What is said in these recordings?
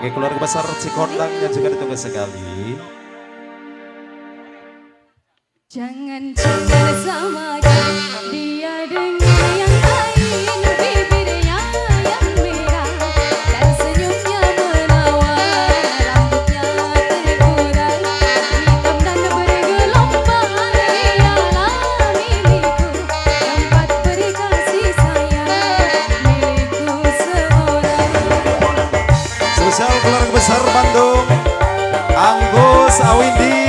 bagi keluarga besar Cikondang yang juga ditunggu sekali. Jangan samakan dia dengan yang lain, bibirnya yang merah dan senyumnya menawan, rambutnya terurai hitam dan bergelombang. Dialah milikku, tempat berkasih sayang, milikku seorang. Spesial keluarga besar Bandung, Anggus Awindi.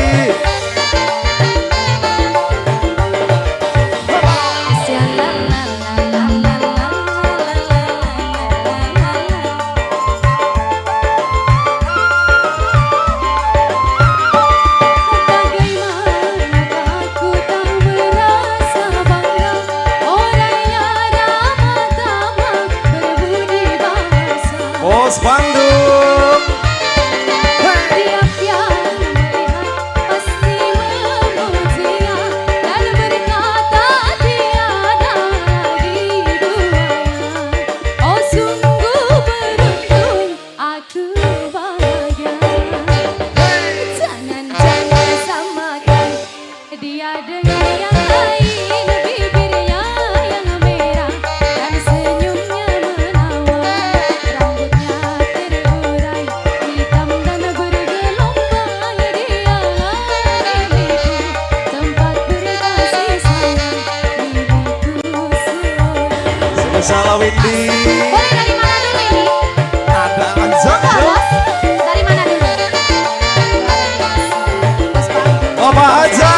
Bos Bandung. Tiap yang melihat pasti memujinya dan berkata tiada lagi duanya. Oh sungguh beruntung, aku bahagia. Jangan samakan dia dengan yang lain, bibirnya yang merah dan senyumnya menawan, rambutnya terurai hitam dan bergelombang. Dialah milikku, tempat berkasih sayang, milikku seorang. Spesial Awindi. Boleh dari mana dulu ini? Ada Anzak. Bos, dari mana dulu? Bos Bandung. Bapak Haja.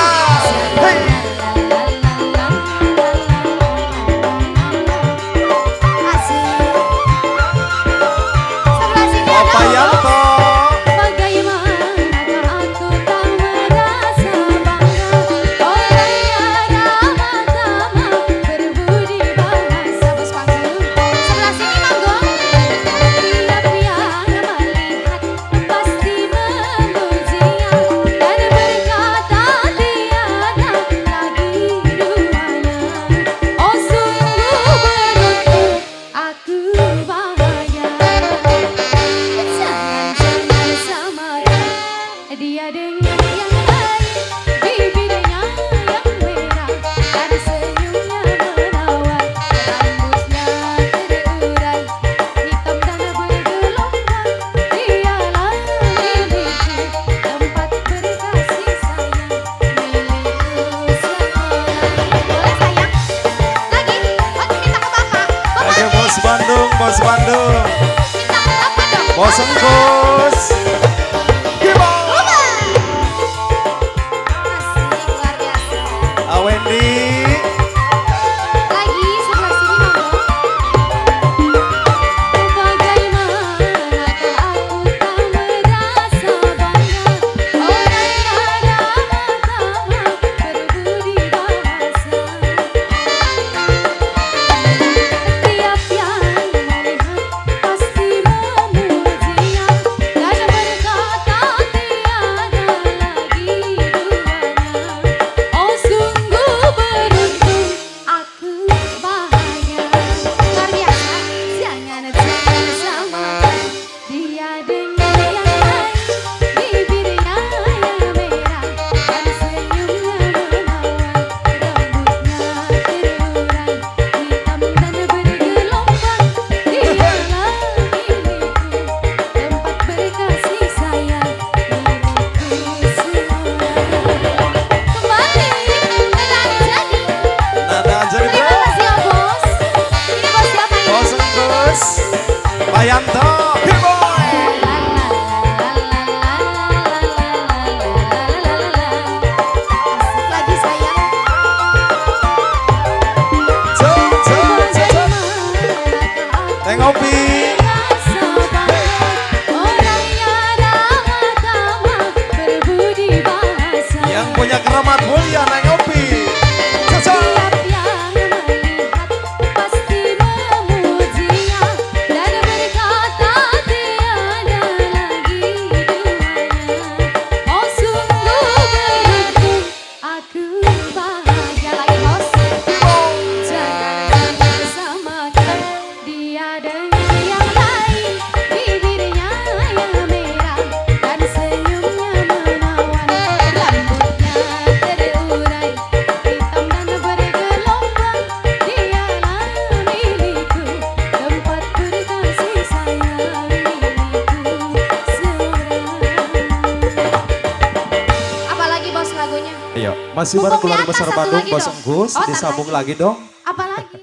Hey. Asik. Sebelah sini ada Bapak apa? Yanto. Bagaimanakah aku tak merasa bangga, orang yang ramah-tamah berbudi bahasa. Bos Bandung. Sebelah sini manggo. Tiap yang melihat pasti memujinya dan berkata tiada lagi duanya. Oh sungguh beruntung, aku bahagia. Jangan samakan dia dengan yang lain, bibirnya yang merah dan senyumnya menawan, rambutnya terurai hitam dan bergelombang. Dialah milikku, tempat berkasih sayang, milikku seorang. Boleh sayang? Lagi? Oh minta ke bapak. Oke Bos Bandung, Bos Bandung. Minta ke bapak dong. Bos Engkus. Gimana? Asik, luar biasa. Awendi. Lagi sebelah sini monggo. Bagaimanakah aku tak merasa bangga, orang yang ramah-tamah berbudi bahasa. Tiap yang melihat pasti memujinya dan berkata tiada lagi duanya. Oh sungguh beruntung, aku bahagia. Luar biasa. Jangan samakan dia dengan yang lain, bibirnya yang merah dan senyumnya menawan, rambutnya terurai hitam dan bergelombang. Dialah milikku, tempat berkasih sayang, milikku seorang. Kembali Nada Anjani. Nada Anjani Terima bro. kasih ya bos. Ini bos siapa ini? Bos Engkus. Pak Yanto. Hiboy. Asik lagi sayang. Cuk, cuk, cuk. Teng ngopi. Rasa bangga, orang yang ramah-tamah berbudi bahasa. Yang punya keramat mulia Neng ngopi. Cuk, cuk. Tiap yang melihat pasti memujinya dan berkata tiada lagi duanya. Oh sungguh beruntung, aku bahagia. Lagi bos. Jangan samakan dia dengan yang lain, bibirnya yang lagunya. Ayo, masih Mumpung bareng di keluarga atas, besar satu Bandung, lagi Bos dong. Enggus, Oh, satu disambung lagi. lagi dong. Apa lagi?